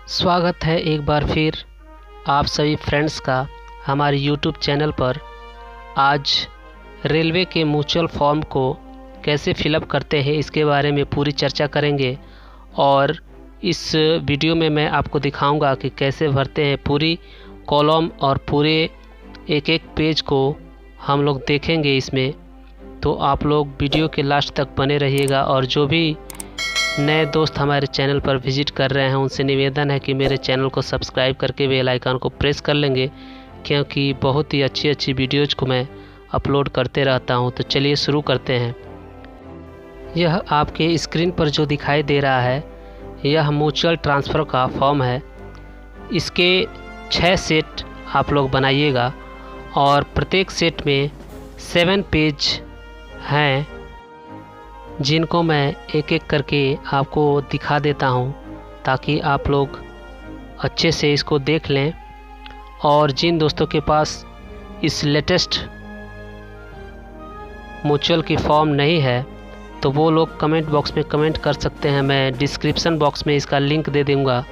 स्वागत है एक बार फिर आप सभी फ्रेंड्स का हमारे YouTube चैनल पर। आज रेलवे के म्यूचुअल फॉर्म को कैसे फिलअप करते हैं इसके बारे में पूरी चर्चा करेंगे और इस वीडियो में मैं आपको दिखाऊंगा कि कैसे भरते हैं। पूरी कॉलम और पूरे एक एक पेज को हम लोग देखेंगे इसमें, तो आप लोग वीडियो के लास्ट तक बने रहिएगा। और जो भी नए दोस्त हमारे चैनल पर विजिट कर रहे हैं उनसे निवेदन है कि मेरे चैनल को सब्सक्राइब करके बेल आइकन को प्रेस कर लेंगे, क्योंकि बहुत ही अच्छी वीडियोज़ को मैं अपलोड करते रहता हूं। तो चलिए शुरू करते हैं। यह आपके स्क्रीन पर जो दिखाई दे रहा है यह म्यूचुअल ट्रांसफ़र का फॉर्म है। इसके 6 सेट आप लोग बनाइएगा और प्रत्येक सेट में 7 पेज हैं, जिनको मैं एक एक करके आपको दिखा देता हूं ताकि आप लोग अच्छे से इसको देख लें। और जिन दोस्तों के पास इस लेटेस्ट म्यूचुअल की फॉर्म नहीं है तो वो लोग कमेंट बॉक्स में कमेंट कर सकते हैं। मैं डिस्क्रिप्शन बॉक्स में इसका लिंक दे दूँगा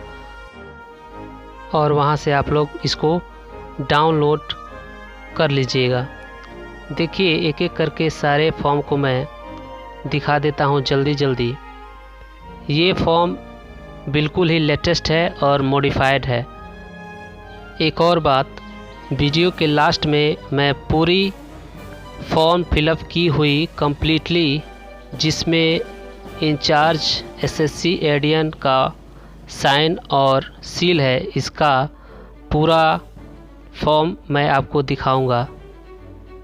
और वहां से आप लोग इसको डाउनलोड कर लीजिएगा। देखिए एक एक करके सारे फॉर्म को मैं दिखा देता हूं जल्दी। ये फॉर्म बिल्कुल ही लेटेस्ट है और मॉडिफाइड है। एक और बात, वीडियो के लास्ट में मैं पूरी फॉर्म फिलअप की हुई कंप्लीटली, जिसमें इंचार्ज एसएससी एडियन का साइन और सील है, इसका पूरा फॉर्म मैं आपको दिखाऊंगा।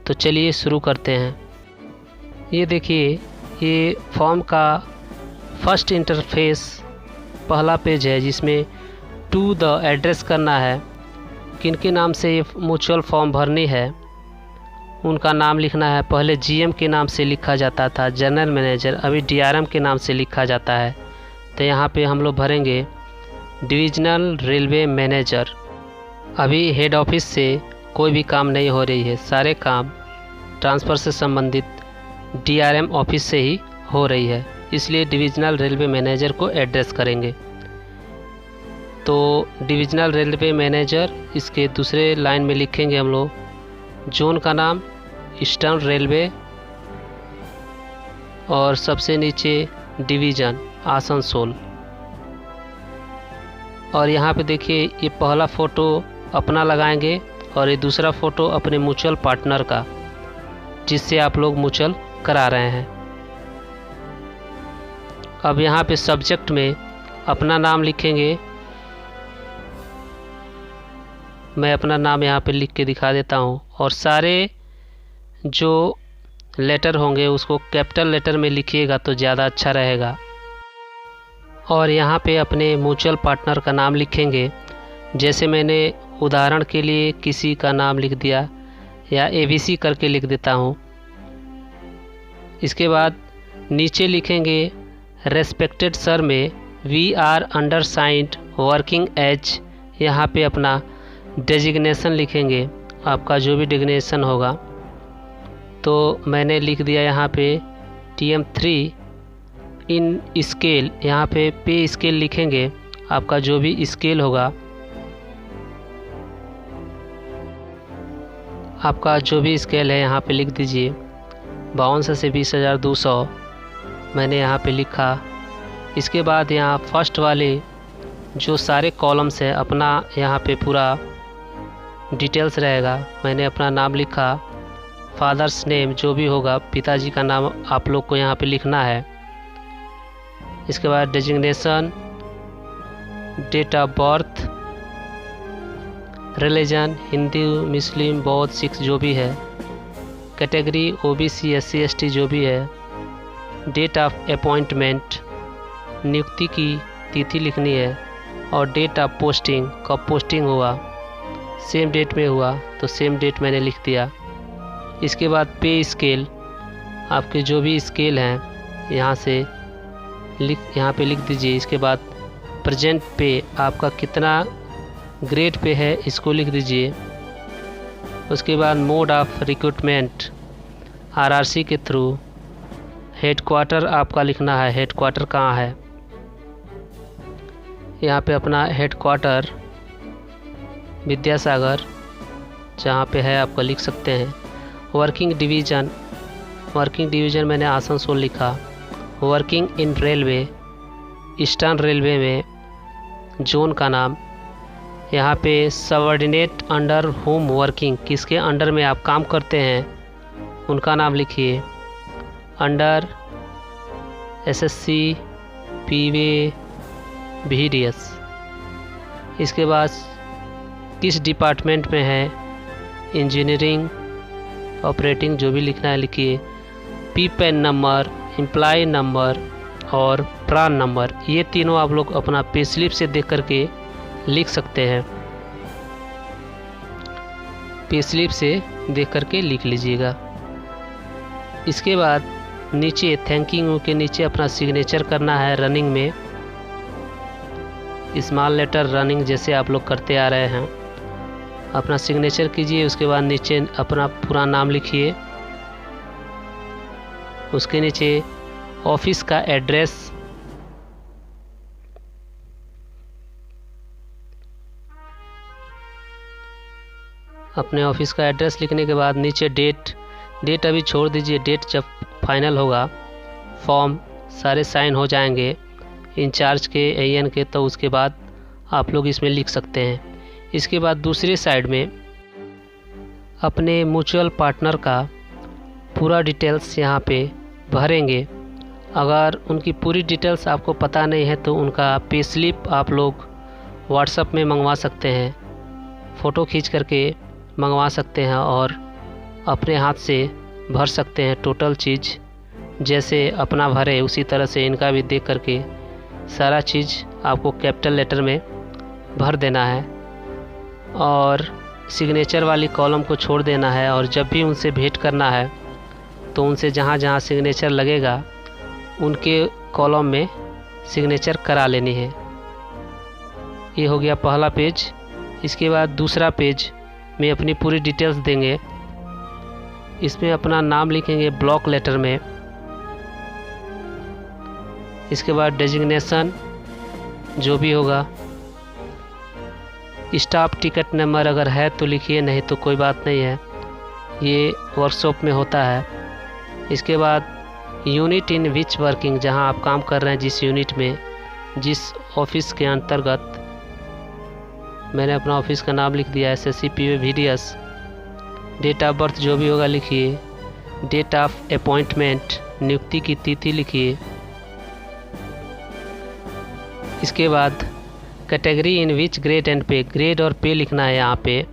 तो चलिए शुरू करते हैं। ये देखिए, ये फॉर्म का फर्स्ट इंटरफेस पहला पेज है, जिसमें टू द एड्रेस करना है। किनके नाम से ये म्यूचुअल फॉर्म भरनी है उनका नाम लिखना है। पहले जीएम के नाम से लिखा जाता था, जनरल मैनेजर, अभी डीआरएम के नाम से लिखा जाता है। तो यहाँ पे हम लोग भरेंगे डिविजनल रेलवे मैनेजर। अभी हेड ऑफिस से कोई भी काम नहीं हो रही है, सारे काम ट्रांसफ़र से संबंधित डीआरएम ऑफिस से ही हो रही है, इसलिए डिविजनल रेलवे मैनेजर को एड्रेस करेंगे। तो डिविजनल रेलवे मैनेजर, इसके दूसरे लाइन में लिखेंगे हम लोग जोन का नाम ईस्टर्न रेलवे, और सबसे नीचे डिवीज़न आसनसोल। और यहाँ पे देखिए, ये पहला फ़ोटो अपना लगाएंगे और ये दूसरा फ़ोटो अपने म्यूचुअल पार्टनर का, जिससे आप लोग म्यूचुअल करा रहे हैं। अब यहाँ पे सब्जेक्ट में अपना नाम लिखेंगे। मैं अपना नाम यहाँ पे लिख के दिखा देता हूँ, और सारे जो लेटर होंगे उसको कैपिटल लेटर में लिखिएगा तो ज़्यादा अच्छा रहेगा। और यहाँ पे अपने म्यूचुअल पार्टनर का नाम लिखेंगे। जैसे मैंने उदाहरण के लिए किसी का नाम लिख दिया, या एबीसी करके लिख देता हूँ। इसके बाद नीचे लिखेंगे रेस्पेक्टेड सर में वी आर अंडरसाइंड वर्किंग एज। यहाँ पे अपना डेजिग्नेशन लिखेंगे, आपका जो भी डिग्नेशन होगा। तो मैंने लिख दिया यहाँ पे TM3 इन स्केल। यहाँ पे स्केल लिखेंगे, आपका जो भी स्केल होगा, आपका जो भी स्केल है यहाँ पे लिख दीजिए। 5200 से 20,200 मैंने यहाँ पे लिखा। इसके बाद यहाँ फर्स्ट वाले जो सारे कॉलम्स हैं, अपना यहाँ पे पूरा डिटेल्स रहेगा। मैंने अपना नाम लिखा, फादर्स नेम जो भी होगा, पिताजी का नाम आप लोग को यहाँ पे लिखना है। इसके बाद designation, date of birth, religion Hindu, Muslim, बौद्ध, सिख जो भी है, कैटेगरी OBC, SC, ST जो भी है, डेट ऑफ अपॉइंटमेंट, नियुक्ति की तिथि लिखनी है, और डेट ऑफ पोस्टिंग, कब पोस्टिंग हुआ, सेम डेट में हुआ तो सेम डेट मैंने लिख दिया। इसके बाद पे स्केल, आपके जो भी स्केल हैं यहाँ से यहाँ पे लिख दीजिए। इसके बाद प्रेजेंट पे आपका कितना ग्रेड पे है, इसको लिख दीजिए। उसके बाद मोड ऑफ रिक्रूटमेंट RRC के थ्रू। हेडक्वार्टर आपका लिखना है, हेडक्वार्टर कहाँ है। यहाँ पे अपना हेडक्वार्टर विद्यासागर जहाँ पे है आपको लिख सकते हैं। वर्किंग डिवीज़न मैंने आसनसोल लिखा। Working in railway, eastern railway में जोन का नाम। यहाँ पे सबऑर्डिनेट अंडर होम वर्किंग, किसके अंडर में आप काम करते हैं उनका नाम लिखिए। Under SSC, P way, VDS। इसके बाद किस डिपार्टमेंट में है, इंजीनियरिंग, ऑपरेटिंग, जो भी लिखना है लिखिए। PPN नंबर, एम्प्लॉय नंबर और प्रान नंबर, ये तीनों आप लोग अपना पे स्लिप से देख करके लिख सकते हैं। पे स्लिप से देख करके लिख लीजिएगा। इसके बाद नीचे थैंकिंग यू के नीचे अपना सिग्नेचर करना है। रनिंग में स्मॉल लेटर रनिंग जैसे आप लोग करते आ रहे हैं, अपना सिग्नेचर कीजिए। उसके बाद नीचे अपना पूरा नाम लिखिए। उसके नीचे ऑफिस का एड्रेस, अपने ऑफिस का एड्रेस लिखने के बाद नीचे डेट अभी छोड़ दीजिए। डेट जब फाइनल होगा, फॉर्म सारे साइन हो जाएंगे इंचार्ज के, AN के, तो उसके बाद आप लोग इसमें लिख सकते हैं। इसके बाद दूसरे साइड में अपने म्यूचुअल पार्टनर का पूरा डिटेल्स यहाँ पे भरेंगे। अगर उनकी पूरी डिटेल्स आपको पता नहीं है तो उनका पे स्लिप आप लोग व्हाट्सएप में मंगवा सकते हैं, फ़ोटो खींच करके मंगवा सकते हैं और अपने हाथ से भर सकते हैं। टोटल चीज़ जैसे अपना भरे उसी तरह से इनका भी देख करके सारा चीज़ आपको कैपिटल लेटर में भर देना है और सिग्नेचर वाली कॉलम को छोड़ देना है। और जब भी उनसे भेंट करना है तो उनसे जहाँ जहाँ सिग्नेचर लगेगा उनके कॉलम में सिग्नेचर करा लेनी है। ये हो गया पहला पेज। इसके बाद दूसरा पेज में अपनी पूरी डिटेल्स देंगे। इसमें अपना नाम लिखेंगे ब्लॉक लेटर में। इसके बाद डेजिग्नेशन जो भी होगा, स्टाफ टिकट नंबर अगर है तो लिखिए, नहीं तो कोई बात नहीं है, ये वर्कशॉप में होता है। इसके बाद यूनिट इन विच वर्किंग, जहां आप काम कर रहे हैं जिस यूनिट में, जिस ऑफिस के अंतर्गत, मैंने अपना ऑफिस का नाम लिख दिया SSC PV VDS। Date of birth जो भी होगा लिखिए। डेट ऑफ अपॉइंटमेंट, नियुक्ति की तिथि लिखिए। इसके बाद category in which grade and पे, ग्रेड और पे लिखना है। यहाँ पे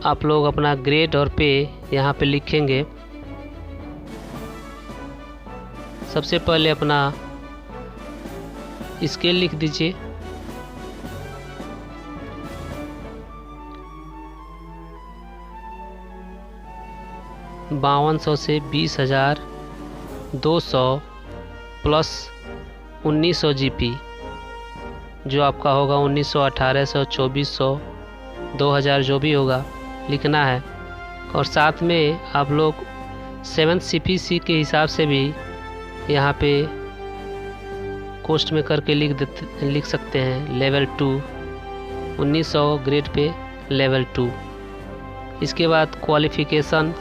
आप लोग अपना ग्रेड और पे यहाँ पे लिखेंगे। सबसे पहले अपना स्केल लिख दीजिए। $5200 से 20,200 प्लस 1900 GP, जो आपका होगा 1900, 1800, 2400, 2000 जो भी होगा लिखना है। और साथ में आप लोग 7 CPC के हिसाब से भी यहाँ पे कोस्ट में करके लिख सकते हैं। Level 2 1900 grade pay level 2। इसके बाद क्वालिफ़िकेशन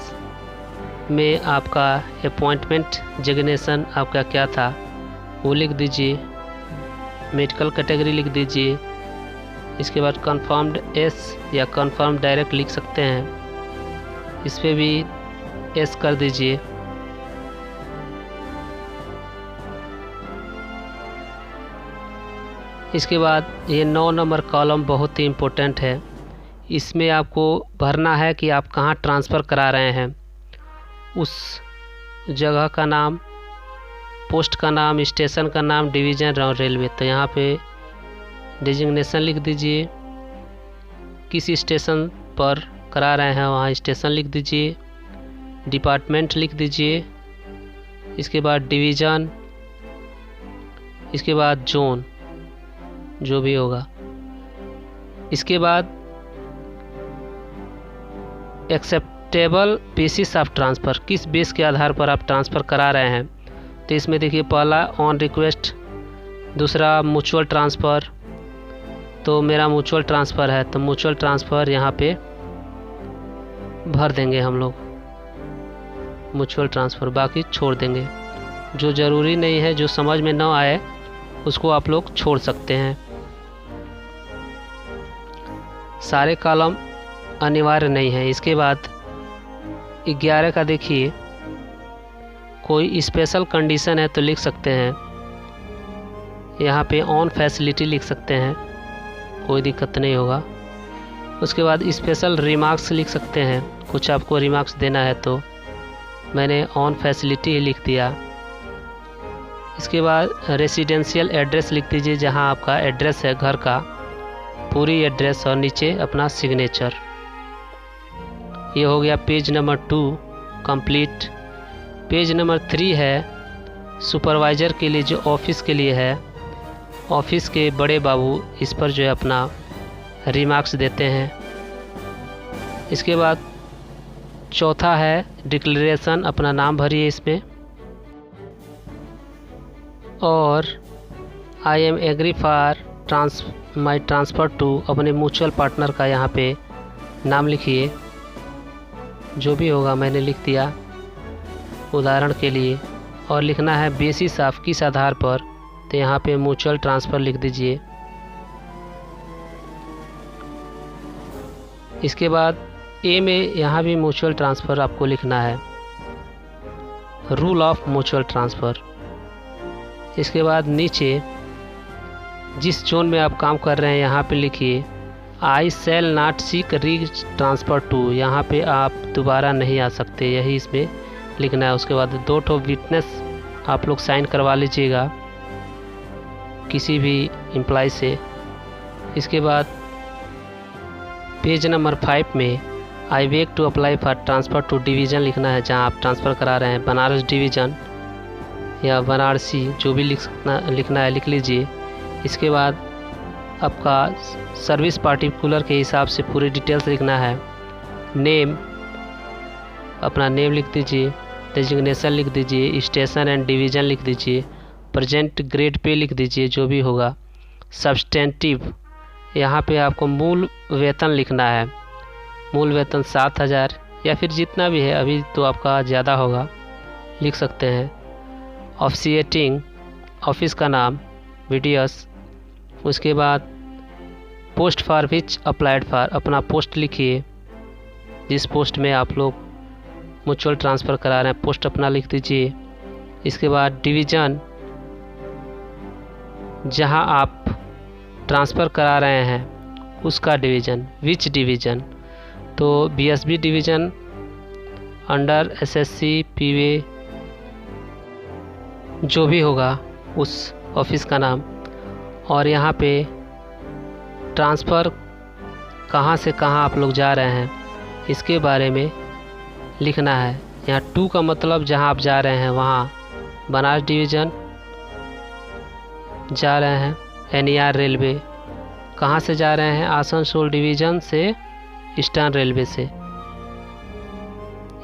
में आपका अपॉइंटमेंट डेजिग्नेशन आपका क्या था वो लिख दीजिए। मेडिकल कैटेगरी लिख दीजिए। इसके बाद कंफर्म्ड S या कंफर्म डायरेक्ट लिख सकते हैं, इस पर भी S कर दीजिए। इसके बाद ये 9 नंबर कॉलम बहुत ही इम्पोर्टेंट है। इसमें आपको भरना है कि आप कहाँ ट्रांसफ़र करा रहे हैं, उस जगह का नाम, पोस्ट का नाम, स्टेशन का नाम, डिवीज़न और रेलवे। तो यहाँ पे डेजिग्नेशन लिख दीजिए, किस स्टेशन पर करा रहे हैं वहाँ स्टेशन लिख दीजिए। डिपार्टमेंट लिख दीजिए। इसके बाद डिवीज़न, इसके बाद जोन जो भी होगा। इसके बाद एक्सेप्टेबल बेसिस ऑफ ट्रांसफ़र, किस बेस के आधार पर आप ट्रांसफ़र करा रहे हैं तो इसमें देखिए पहला ऑन रिक्वेस्ट, दूसरा म्यूचुअल ट्रांसफ़र। तो मेरा म्यूचुअल ट्रांसफ़र है तो म्यूचुअल ट्रांसफ़र यहाँ पे भर देंगे हम लोग, म्यूचुअल ट्रांसफ़र, बाकी छोड़ देंगे। जो ज़रूरी नहीं है, जो समझ में ना आए उसको आप लोग छोड़ सकते हैं। सारे कॉलम अनिवार्य नहीं है। इसके बाद 11 का देखिए, कोई स्पेशल कंडीशन है तो लिख सकते हैं, यहाँ पे ऑन फैसिलिटी लिख सकते हैं, कोई दिक्कत नहीं होगा। उसके बाद स्पेशल रिमार्क्स लिख सकते हैं, कुछ आपको रिमार्क्स देना है तो मैंने ऑन फैसिलिटी ही लिख दिया। इसके बाद रेसिडेंशियल एड्रेस लिख दीजिए, जहाँ आपका एड्रेस है घर का, पूरी एड्रेस और नीचे अपना सिग्नेचर। ये हो गया page number 2 complete. Page number 3 है सुपरवाइज़र के लिए, जो ऑफिस के लिए है, ऑफिस के बड़े बाबू इस पर जो है अपना रिमार्क्स देते हैं। इसके बाद चौथा है डिक्लेरेशन, अपना नाम भरिए इसमें, और I am agree for my transfer to, अपने म्यूचुअल पार्टनर का यहाँ पे नाम लिखिए, जो भी होगा मैंने लिख दिया उदाहरण के लिए। और लिखना है बेसिस ऑफ, किस आधार पर, तो यहाँ पे म्यूचुअल ट्रांसफ़र लिख दीजिए। इसके बाद ए में यहाँ भी म्यूचुअल ट्रांसफ़र आपको लिखना है, रूल ऑफ म्यूचुअल ट्रांसफ़र। इसके बाद नीचे जिस जोन में आप काम कर रहे हैं यहाँ पे लिखिए आई सेल नॉट सीक री ट्रांसफ़र टू, यहाँ पे आप दोबारा नहीं आ सकते, यही इसमें लिखना है। उसके बाद 2 ठो विटनेस आप लोग साइन करवा लीजिएगा किसी भी एम्प्लॉय से। इसके बाद पेज नंबर 5 में I wake to apply for transfer to division लिखना है, जहाँ आप ट्रांसफ़र करा रहे हैं, बनारस डिवीज़न या बनारसी, जो भी लिखना है लिख लीजिए। इसके बाद आपका सर्विस पार्टिकुलर के हिसाब से पूरी डिटेल्स लिखना है। नेम, अपना नेम लिख दीजिए, डेजिग्नेशन लिख दीजिए, स्टेशन एंड डिवीज़न लिख दीजिए, प्रेजेंट ग्रेड पे लिख दीजिए, जो भी होगा। सब्सटेंटिव, यहाँ पे आपको मूल वेतन लिखना है, मूल वेतन 7,000 या फिर जितना भी है, अभी तो आपका ज़्यादा होगा, लिख सकते हैं। ऑफिशिएटिंग, ऑफिस का नाम, वीडियस। उसके बाद post for which applied for, अपना पोस्ट लिखिए, जिस पोस्ट में आप लोग म्यूचुअल ट्रांसफ़र करा रहे हैं, पोस्ट अपना लिख दीजिए। इसके बाद डिवीज़न, जहां आप ट्रांसफ़र करा रहे हैं उसका डिवीज़न, विच डिवीज़न, तो बीएसबी डिवीज़न अंडर एसएससी पीवे, जो भी होगा उस ऑफिस का नाम। और यहाँ पे ट्रांसफ़र कहाँ से कहाँ आप लोग जा रहे हैं इसके बारे में लिखना है। यहाँ 2 का मतलब जहाँ आप जा रहे हैं वहाँ बनारस डिवीज़न जा रहे हैं, एनईआर रेलवे। कहाँ से जा रहे हैं, आसनसोल डिवीज़न से ईस्टर्न रेलवे से।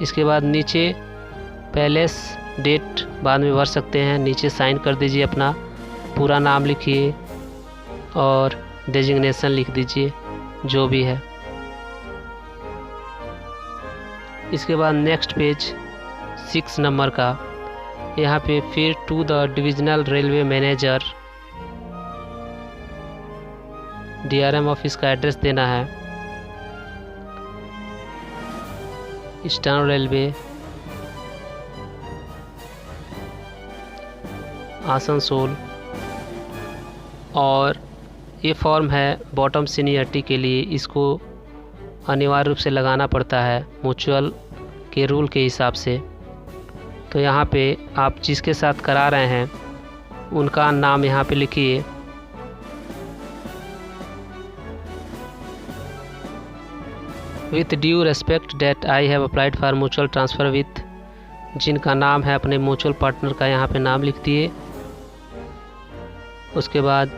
इसके बाद नीचे पैलेस, डेट बाद में भर सकते हैं, नीचे साइन कर दीजिए, अपना पूरा नाम लिखिए और डेजिग्नेशन लिख दीजिए, जो भी है। इसके बाद नेक्स्ट पेज 6 नंबर का, यहाँ पे फिर to the divisional railway manager, DRM office का एड्रेस देना है, ईस्टर्न रेलवे आसनसोल। और ये फॉर्म है बॉटम सीनियरिटी के लिए, इसको अनिवार्य रूप से लगाना पड़ता है म्यूचुअल के रूल के हिसाब से। तो यहाँ पे आप जिसके साथ करा रहे हैं उनका नाम यहाँ पे लिखिए। With due respect that I have applied for mutual transfer with, जिनका नाम है अपने म्यूचुअल पार्टनर का यहाँ पे नाम लिख दिए। उसके बाद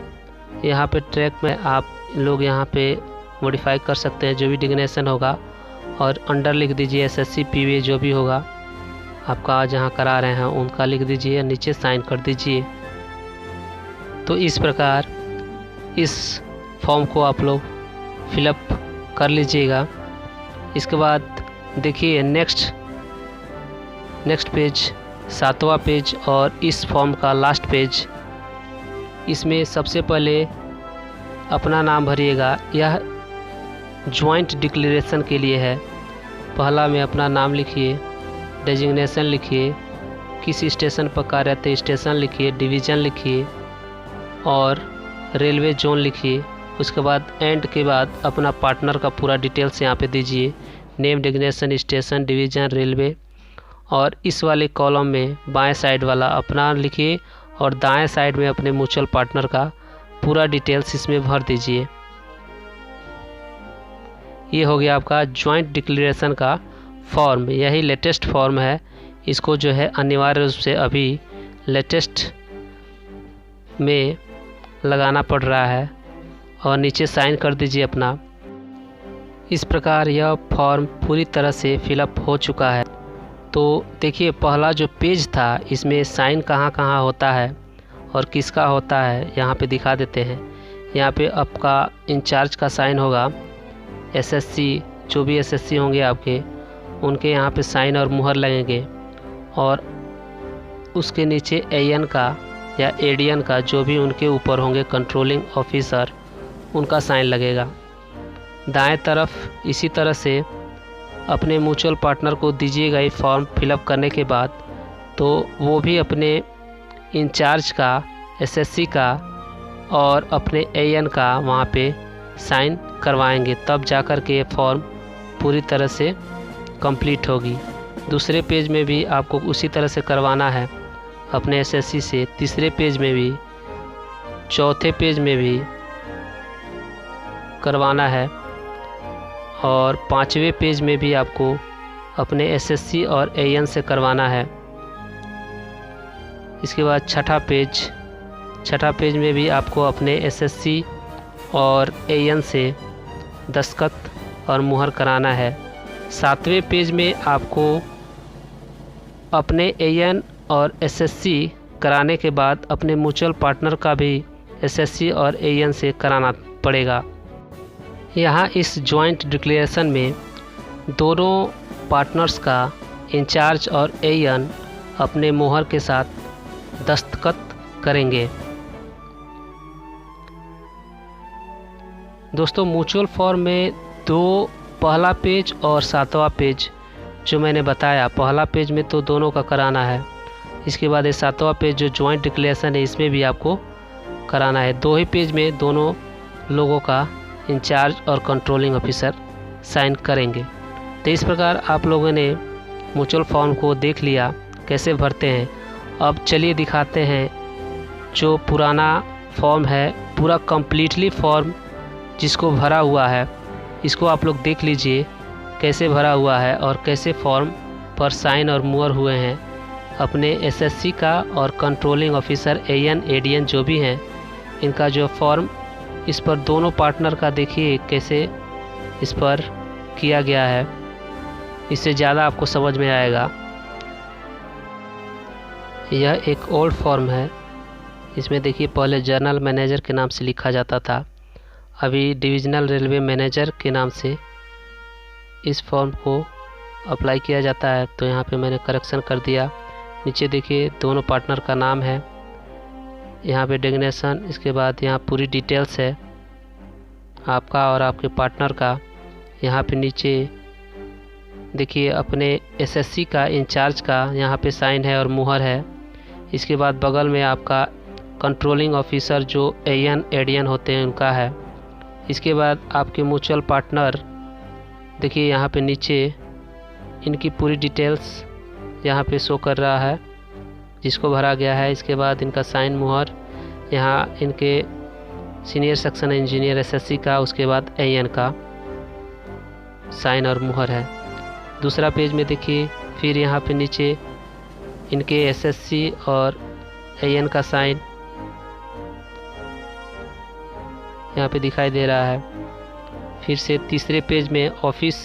यहाँ पे ट्रैक में आप लोग यहाँ पे मॉडिफाई कर सकते हैं जो भी डिग्नेशन होगा, और अंडर लिख दीजिए एसएससी पीवी जो भी होगा। आपका जहाँ करा रहे हैं उनका लिख दीजिए, नीचे साइन कर दीजिए। तो इस प्रकार इस फॉर्म को आप लोग फिलअप कर लीजिएगा। इसके बाद देखिए नेक्स्ट पेज 7वां पेज और इस फॉर्म का लास्ट पेज। इसमें सबसे पहले अपना नाम भरिएगा। यह जॉइंट डिक्लेरेशन के लिए है। पहला में अपना नाम लिखिए, डेजिग्नेशन लिखिए, किस स्टेशन पर कार्यरत है स्टेशन लिखिए, डिवीज़न लिखिए और रेलवे जोन लिखिए। उसके बाद एंड के बाद अपना पार्टनर का पूरा डिटेल्स यहाँ पे दीजिए, name, designation, station, division, railway. और इस वाले कॉलम में बाएं साइड वाला अपना लिखिए और दाएं साइड में अपने म्यूचुअल पार्टनर का पूरा डिटेल्स इसमें भर दीजिए। ये हो गया आपका जॉइंट डिक्लेरेशन का फॉर्म। यही लेटेस्ट फॉर्म है। इसको जो है अनिवार्य रूप से अभी लेटेस्ट में लगाना पड़ रहा है और नीचे साइन कर दीजिए अपना। इस प्रकार यह फॉर्म पूरी तरह से फिलअप हो चुका है। तो देखिए पहला जो पेज था इसमें साइन कहाँ कहाँ होता है और किसका होता है यहाँ पे दिखा देते हैं। यहाँ पे आपका इंचार्ज का साइन होगा, एसएससी जो भी एसएससी होंगे आपके उनके यहाँ पे साइन और मुहर लगेंगे और उसके नीचे एएन का या एडीएन का जो भी उनके ऊपर होंगे कंट्रोलिंग ऑफिसर उनका साइन लगेगा। दाएं तरफ इसी तरह से अपने म्यूचुअल पार्टनर को दीजिएगा ये फॉर्म फिलअप करने के बाद, तो वो भी अपने इंचार्ज का, एसएससी का और एए एएन का वहाँ पे साइन करवाएंगे, तब जाकर के ये फॉर्म पूरी तरह से कंप्लीट होगी। दूसरे पेज में भी आपको उसी तरह से करवाना है अपने एसएससी से, तीसरे पेज में भी, चौथे पेज में भी करवाना है और पांचवें पेज में भी आपको अपने एसएससी और एएन से करवाना है। इसके बाद छठा पेज में भी आपको अपने एसएससी और एएन से दस्तखत और मुहर कराना है। सातवें पेज में आपको अपने एएन और एसएससी कराने के बाद अपने म्यूचुअल पार्टनर का भी एसएससी और एएन से कराना पड़ेगा। यहाँ इस जॉइंट डिक्लेरेशन में दोनों पार्टनर्स का इंचार्ज और एएन अपने मुहर के साथ दस्तखत करेंगे। दोस्तों म्यूचुअल फॉर्म में दो, पहला पेज और 7वां पेज जो मैंने बताया, पहला पेज में तो दोनों का कराना है। इसके बाद ये 7वां पेज जो जॉइंट डिक्लेरेशन है इसमें भी आपको कराना है। दो ही पेज में दोनों लोगों का इंचार्ज और कंट्रोलिंग ऑफिसर साइन करेंगे। तो इस प्रकार आप लोगों ने म्यूचुअल फॉर्म को देख लिया कैसे भरते हैं। अब चलिए दिखाते हैं जो पुराना फॉर्म है, पूरा कंप्लीटली फॉर्म जिसको भरा हुआ है, इसको आप लोग देख लीजिए कैसे भरा हुआ है और कैसे फॉर्म पर साइन और मुहर हुए हैं अपने एसएससी का और कंट्रोलिंग ऑफिसर एएन एडीएन जो भी हैं इनका जो फॉर्म, इस पर दोनों पार्टनर का देखिए कैसे इस पर किया गया है। इससे ज़्यादा आपको समझ में आएगा। यह एक ओल्ड फॉर्म है। इसमें देखिए पहले जनरल मैनेजर के नाम से लिखा जाता था, अभी डिविजनल रेलवे मैनेजर के नाम से इस फॉर्म को अप्लाई किया जाता है। तो यहाँ पे मैंने करेक्शन कर दिया। नीचे देखिए दोनों पार्टनर का नाम है, यहाँ पे डेजिग्नेशन, इसके बाद यहाँ पूरी डिटेल्स है आपका और आपके पार्टनर का। यहाँ पे नीचे देखिए अपने एसएससी का, इंचार्ज का यहाँ पे साइन है और मुहर है। इसके बाद बगल में आपका कंट्रोलिंग ऑफिसर जो एएन एडीएन होते हैं उनका है। इसके बाद आपके म्यूचुअल पार्टनर देखिए यहाँ पे नीचे इनकी पूरी डिटेल्स यहाँ पे शो कर रहा है जिसको भरा गया है। इसके बाद इनका साइन मुहर, यहाँ इनके सीनियर सेक्शन इंजीनियर एसएससी का, उसके बाद एएन का साइन और मुहर है। दूसरा पेज में देखिए फिर यहाँ पे नीचे इनके एसएससी और एएन का साइन यहाँ पे दिखाई दे रहा है। फिर से तीसरे पेज में ऑफिस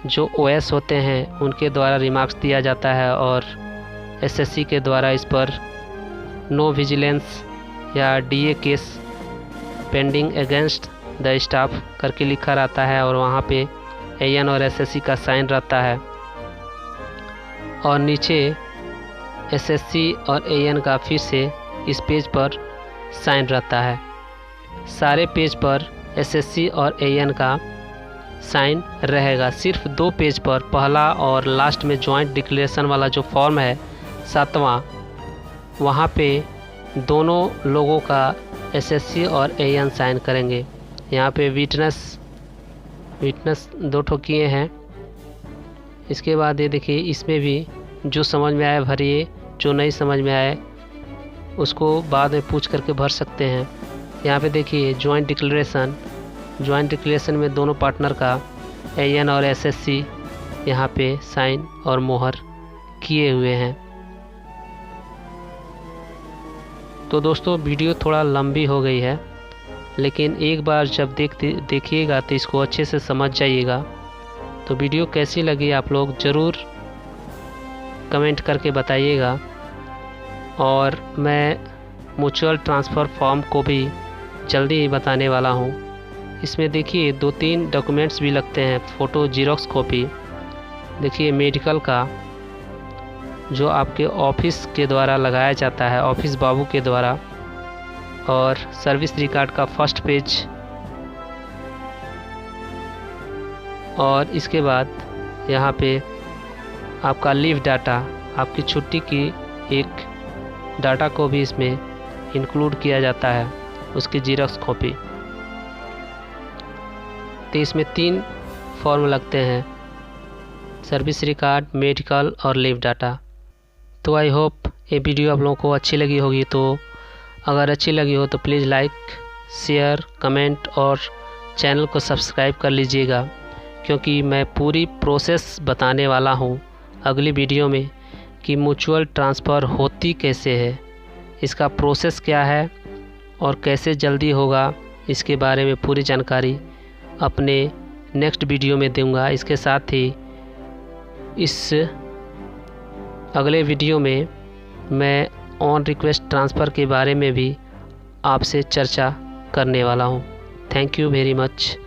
जो OS होते हैं उनके द्वारा रिमार्क्स दिया जाता है और SSC के द्वारा इस पर नो विजिलेंस या DA case pending against the staff करके लिखा रहता है और वहाँ पे AN और SSC का साइन रहता है और नीचे SSC और AN का फिर से इस पेज पर साइन रहता है। सारे पेज पर SSC और AN का साइन रहेगा, सिर्फ 2 पेज पर पहला और लास्ट में जॉइंट डिक्लेरेशन वाला जो फॉर्म है 7वां, वहाँ पे दोनों लोगों का SSC और AN साइन करेंगे। यहाँ पे विटनेस 2 ठो किए हैं। इसके बाद ये देखिए, इसमें भी जो समझ में आए भरिए, जो नहीं समझ में आए उसको बाद में पूछ करके भर सकते हैं। यहाँ पे देखिए जॉइंट डिक्लेरेशन में दोनों पार्टनर का AN और SSC यहाँ पे साइन और मोहर किए हुए हैं। तो दोस्तों वीडियो थोड़ा लंबी हो गई है, लेकिन एक बार जब देखिएगा तो इसको अच्छे से समझ जाइएगा। तो वीडियो कैसी लगी आप लोग ज़रूर कमेंट करके बताइएगा। और मैं म्यूचुअल ट्रांसफ़र फॉर्म को भी जल्दी ही बताने वाला हूँ। इसमें देखिए 2-3 डॉक्यूमेंट्स भी लगते हैं, फ़ोटो जीरोक्स कॉपी। देखिए मेडिकल का जो आपके ऑफिस के द्वारा लगाया जाता है, ऑफिस बाबू के द्वारा, और सर्विस रिकॉर्ड का फर्स्ट पेज, और इसके बाद यहाँ पे आपका लीव डाटा, आपकी छुट्टी की एक डाटा को भी इसमें इंक्लूड किया जाता है, उसकी जीरोक्स कॉपी। तो इसमें 3 फॉर्म लगते हैं, सर्विस रिकॉर्ड, मेडिकल और लीव डाटा। तो आई होप ये वीडियो आप लोगों को अच्छी लगी होगी। तो अगर अच्छी लगी हो तो प्लीज़ लाइक, शेयर, कमेंट और चैनल को सब्सक्राइब कर लीजिएगा, क्योंकि मैं पूरी प्रोसेस बताने वाला हूँ अगली वीडियो में कि म्यूचुअल ट्रांसफ़र होती कैसे है, इसका प्रोसेस क्या है और कैसे जल्दी होगा, इसके बारे में पूरी जानकारी अपने नेक्स्ट वीडियो में दूंगा। इसके साथ ही इस अगले वीडियो में मैं ऑन रिक्वेस्ट ट्रांसफ़र के बारे में भी आपसे चर्चा करने वाला हूँ। Thank you very much.